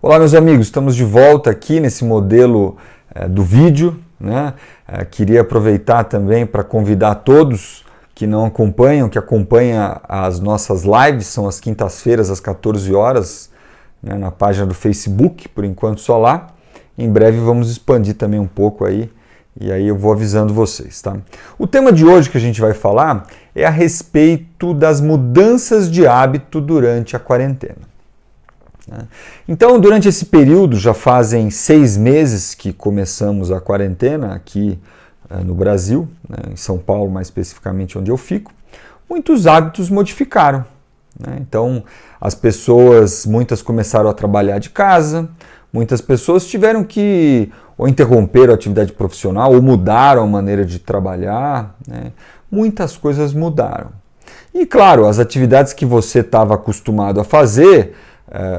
Olá, meus amigos, estamos de volta aqui nesse modelo do vídeo, né? Queria aproveitar também para convidar todos que não acompanham, que acompanham as nossas lives, são às quintas-feiras às 14 horas, né, na página do Facebook, por enquanto só lá. Em breve vamos expandir também um pouco aí, e aí eu vou avisando vocês, tá? O tema de hoje que a gente vai falar é a respeito das mudanças de hábito durante a quarentena. Então, durante esse período, já fazem 6 meses que começamos a quarentena aqui no Brasil, né, em São Paulo mais especificamente onde eu fico, muitos hábitos modificaram. Né? Então, as pessoas, muitas começaram a trabalhar de casa, muitas pessoas tiveram que ou interromper a atividade profissional ou mudaram a maneira de trabalhar, né? Muitas coisas mudaram. E claro, as atividades que você estava acostumado a fazer,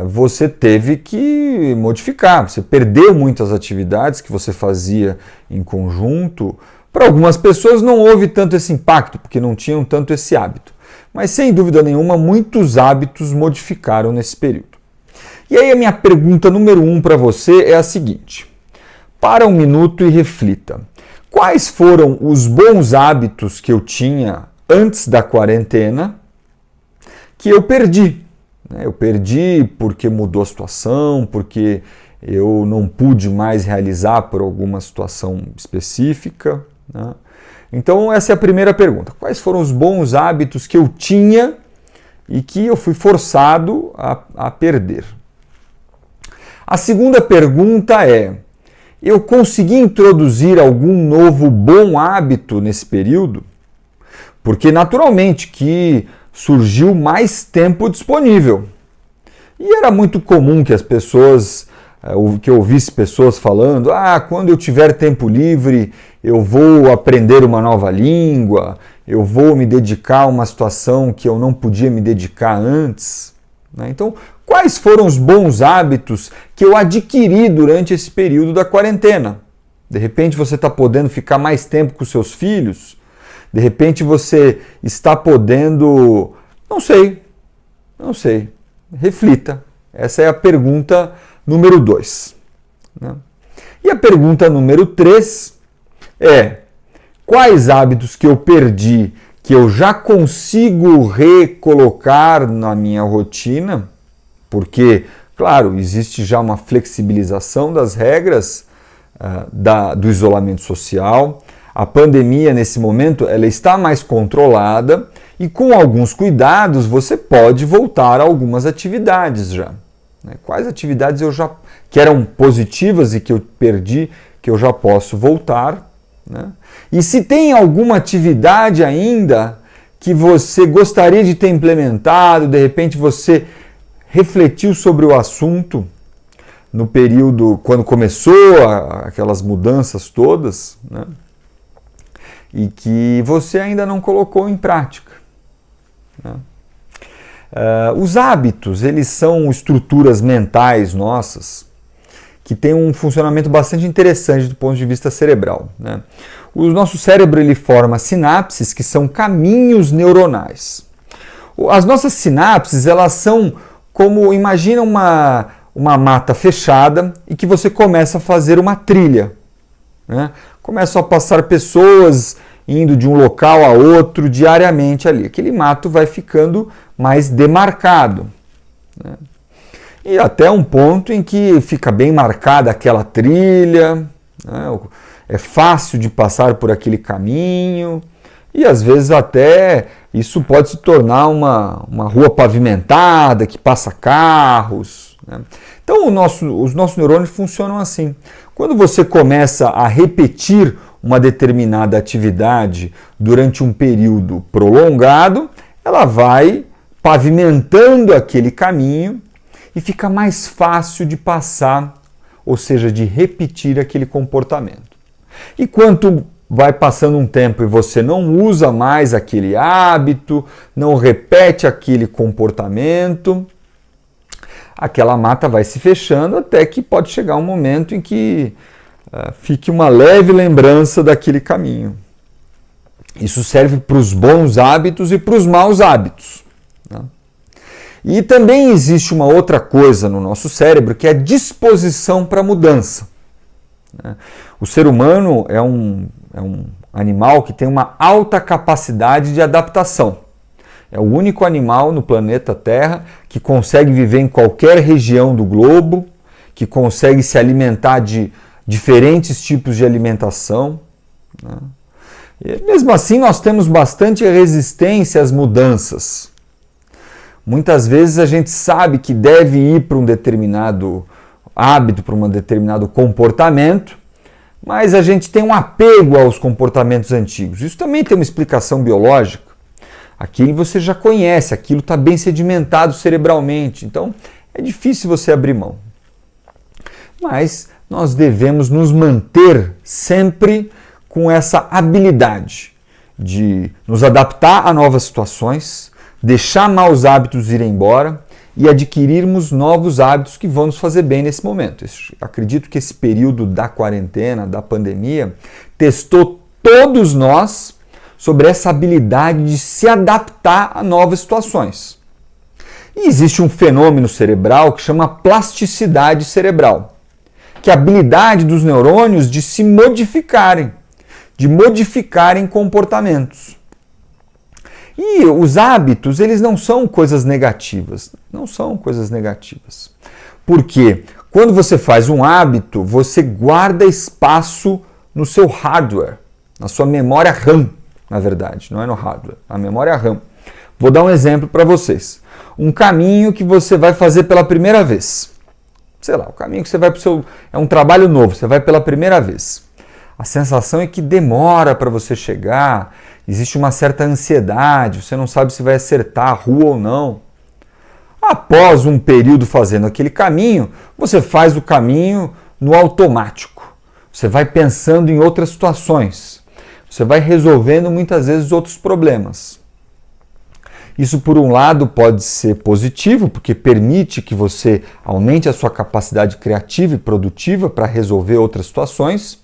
você teve que modificar, você perdeu muitas atividades que você fazia em conjunto. Para algumas pessoas não houve tanto esse impacto, porque não tinham tanto esse hábito. Mas sem dúvida nenhuma, muitos hábitos modificaram nesse período. E aí a minha pergunta número 1 para você é a seguinte: para um minuto e reflita. Quais foram os bons hábitos que eu tinha antes da quarentena que eu perdi? Eu perdi porque mudou a situação, porque eu não pude mais realizar por alguma situação específica, né? Então essa é a primeira pergunta. Quais foram os bons hábitos que eu tinha e que eu fui forçado a perder? A segunda pergunta é: eu consegui introduzir algum novo bom hábito nesse período? Porque naturalmente que surgiu mais tempo disponível. E era muito comum que as pessoas, que eu ouvisse pessoas falando, quando eu tiver tempo livre, eu vou aprender uma nova língua, eu vou me dedicar a uma situação que eu não podia me dedicar antes. Então, quais foram os bons hábitos que eu adquiri durante esse período da quarentena? De repente você está podendo ficar mais tempo com seus filhos, de repente você está podendo, não sei, reflita. Essa é a pergunta número 2. Né? E a pergunta número 3 é: quais hábitos que eu perdi que eu já consigo recolocar na minha rotina? Porque, claro, existe já uma flexibilização das regras do isolamento social. A pandemia, nesse momento, ela está mais controlada e com alguns cuidados você pode voltar a algumas atividades já. Quais atividades que eram positivas e que eu perdi, que eu já posso voltar? Né? E se tem alguma atividade ainda que você gostaria de ter implementado, de repente você refletiu sobre o assunto no período quando começou aquelas mudanças todas, né? E que você ainda não colocou em prática. Né? Os hábitos, eles são estruturas mentais nossas que têm um funcionamento bastante interessante do ponto de vista cerebral. Né? O nosso cérebro ele forma sinapses, que são caminhos neuronais. As nossas sinapses, elas são como, imagina uma mata fechada e que você começa a fazer uma trilha. Né? Começam a passar pessoas indo de um local a outro diariamente ali. Aquele mato vai ficando mais demarcado. Né? E até um ponto em que fica bem marcada aquela trilha, né? É fácil de passar por aquele caminho e às vezes até isso pode se tornar uma rua pavimentada que passa carros. Né? Então os nossos neurônios funcionam assim. Quando você começa a repetir uma determinada atividade durante um período prolongado, ela vai pavimentando aquele caminho e fica mais fácil de passar, ou seja, de repetir aquele comportamento. E quanto vai passando um tempo e você não usa mais aquele hábito, não repete aquele comportamento, aquela mata vai se fechando até que pode chegar um momento em que fique uma leve lembrança daquele caminho. Isso serve para os bons hábitos e para os maus hábitos. Né? E também existe uma outra coisa no nosso cérebro, que é a disposição para mudança. O ser humano é um animal que tem uma alta capacidade de adaptação. É o único animal no planeta Terra que consegue viver em qualquer região do globo, que consegue se alimentar de diferentes tipos de alimentação. E mesmo assim, nós temos bastante resistência às mudanças. Muitas vezes a gente sabe que deve ir para um determinado hábito, para um determinado comportamento, mas a gente tem um apego aos comportamentos antigos. Isso também tem uma explicação biológica. Aquilo você já conhece, aquilo está bem sedimentado cerebralmente, então é difícil você abrir mão. Mas nós devemos nos manter sempre com essa habilidade de nos adaptar a novas situações, deixar maus hábitos ir embora e adquirirmos novos hábitos que vão nos fazer bem nesse momento. Acredito que esse período da quarentena, da pandemia, testou todos nós sobre essa habilidade de se adaptar a novas situações. E existe um fenômeno cerebral que chama plasticidade cerebral, que é a habilidade dos neurônios de se modificarem, de modificarem comportamentos. E os hábitos, eles não são coisas negativas, não são coisas negativas. Porque quando você faz um hábito, você guarda espaço no seu hardware, na sua memória RAM, na verdade, não é no hardware, a memória RAM. Vou dar um exemplo para vocês. Um caminho que você vai fazer pela primeira vez. Sei lá, o caminho que você vai para o seu... É um trabalho novo, você vai pela primeira vez. A sensação é que demora para você chegar, existe uma certa ansiedade, você não sabe se vai acertar a rua ou não. Após um período fazendo aquele caminho, você faz o caminho no automático. Você vai pensando em outras situações. Você vai resolvendo muitas vezes outros problemas. Isso, por um lado, pode ser positivo, porque permite que você aumente a sua capacidade criativa e produtiva para resolver outras situações.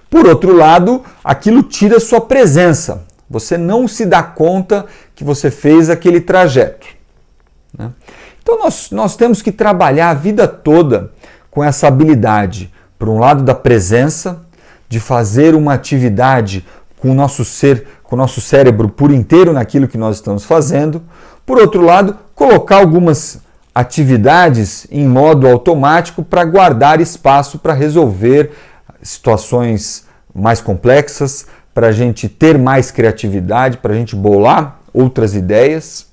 Por outro lado, aquilo tira sua presença. Você não se dá conta que você fez aquele trajeto. Então nós temos que trabalhar a vida toda com essa habilidade, por um lado da presença, de fazer uma atividade com o nosso ser, com o nosso cérebro por inteiro naquilo que nós estamos fazendo. Por outro lado, colocar algumas atividades em modo automático para guardar espaço para resolver situações mais complexas, para a gente ter mais criatividade, para a gente bolar outras ideias.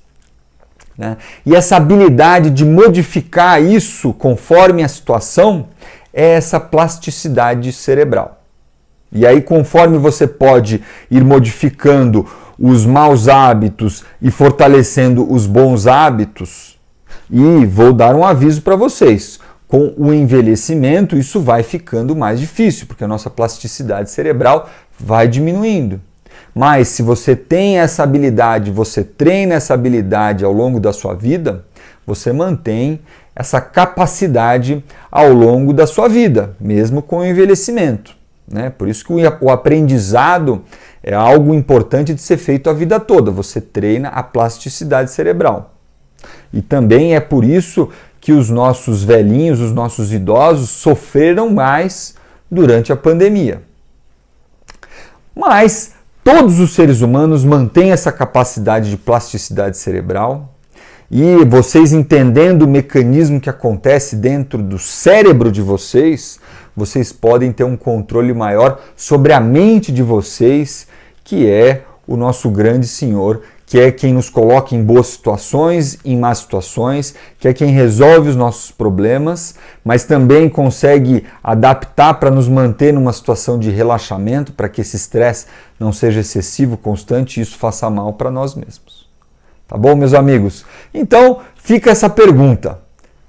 E essa habilidade de modificar isso conforme a situação é essa plasticidade cerebral. E aí, conforme você pode ir modificando os maus hábitos e fortalecendo os bons hábitos, e vou dar um aviso para vocês, com o envelhecimento isso vai ficando mais difícil, porque a nossa plasticidade cerebral vai diminuindo. Mas se você tem essa habilidade, você treina essa habilidade ao longo da sua vida, você mantém essa capacidade ao longo da sua vida, mesmo com o envelhecimento. Por isso que o aprendizado é algo importante de ser feito a vida toda. Você treina a plasticidade cerebral. E também é por isso que os nossos velhinhos, os nossos idosos sofreram mais durante a pandemia. Mas todos os seres humanos mantêm essa capacidade de plasticidade cerebral. E vocês entendendo o mecanismo que acontece dentro do cérebro de vocês, vocês podem ter um controle maior sobre a mente de vocês, que é o nosso grande Senhor, que é quem nos coloca em boas situações, em más situações, que é quem resolve os nossos problemas, mas também consegue adaptar para nos manter numa situação de relaxamento, para que esse estresse não seja excessivo, constante, e isso faça mal para nós mesmos. Tá bom, meus amigos? Então, fica essa pergunta.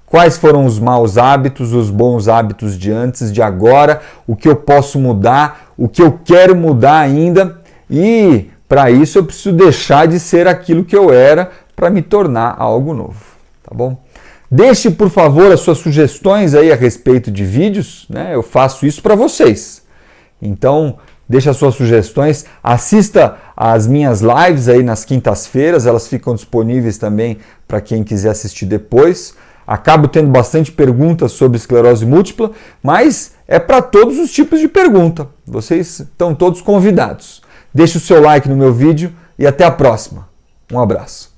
Quais foram os maus hábitos, os bons hábitos de antes, de agora? O que eu posso mudar? O que eu quero mudar ainda? E, para isso, eu preciso deixar de ser aquilo que eu era para me tornar algo novo. Tá bom? Deixe, por favor, as suas sugestões aí a respeito de vídeos. Eu faço isso para vocês. Então, deixa suas sugestões, assista às minhas lives aí nas quintas-feiras, elas ficam disponíveis também para quem quiser assistir depois. Acabo tendo bastante perguntas sobre esclerose múltipla, mas é para todos os tipos de pergunta. Vocês estão todos convidados. Deixe o seu like no meu vídeo e até a próxima. Um abraço.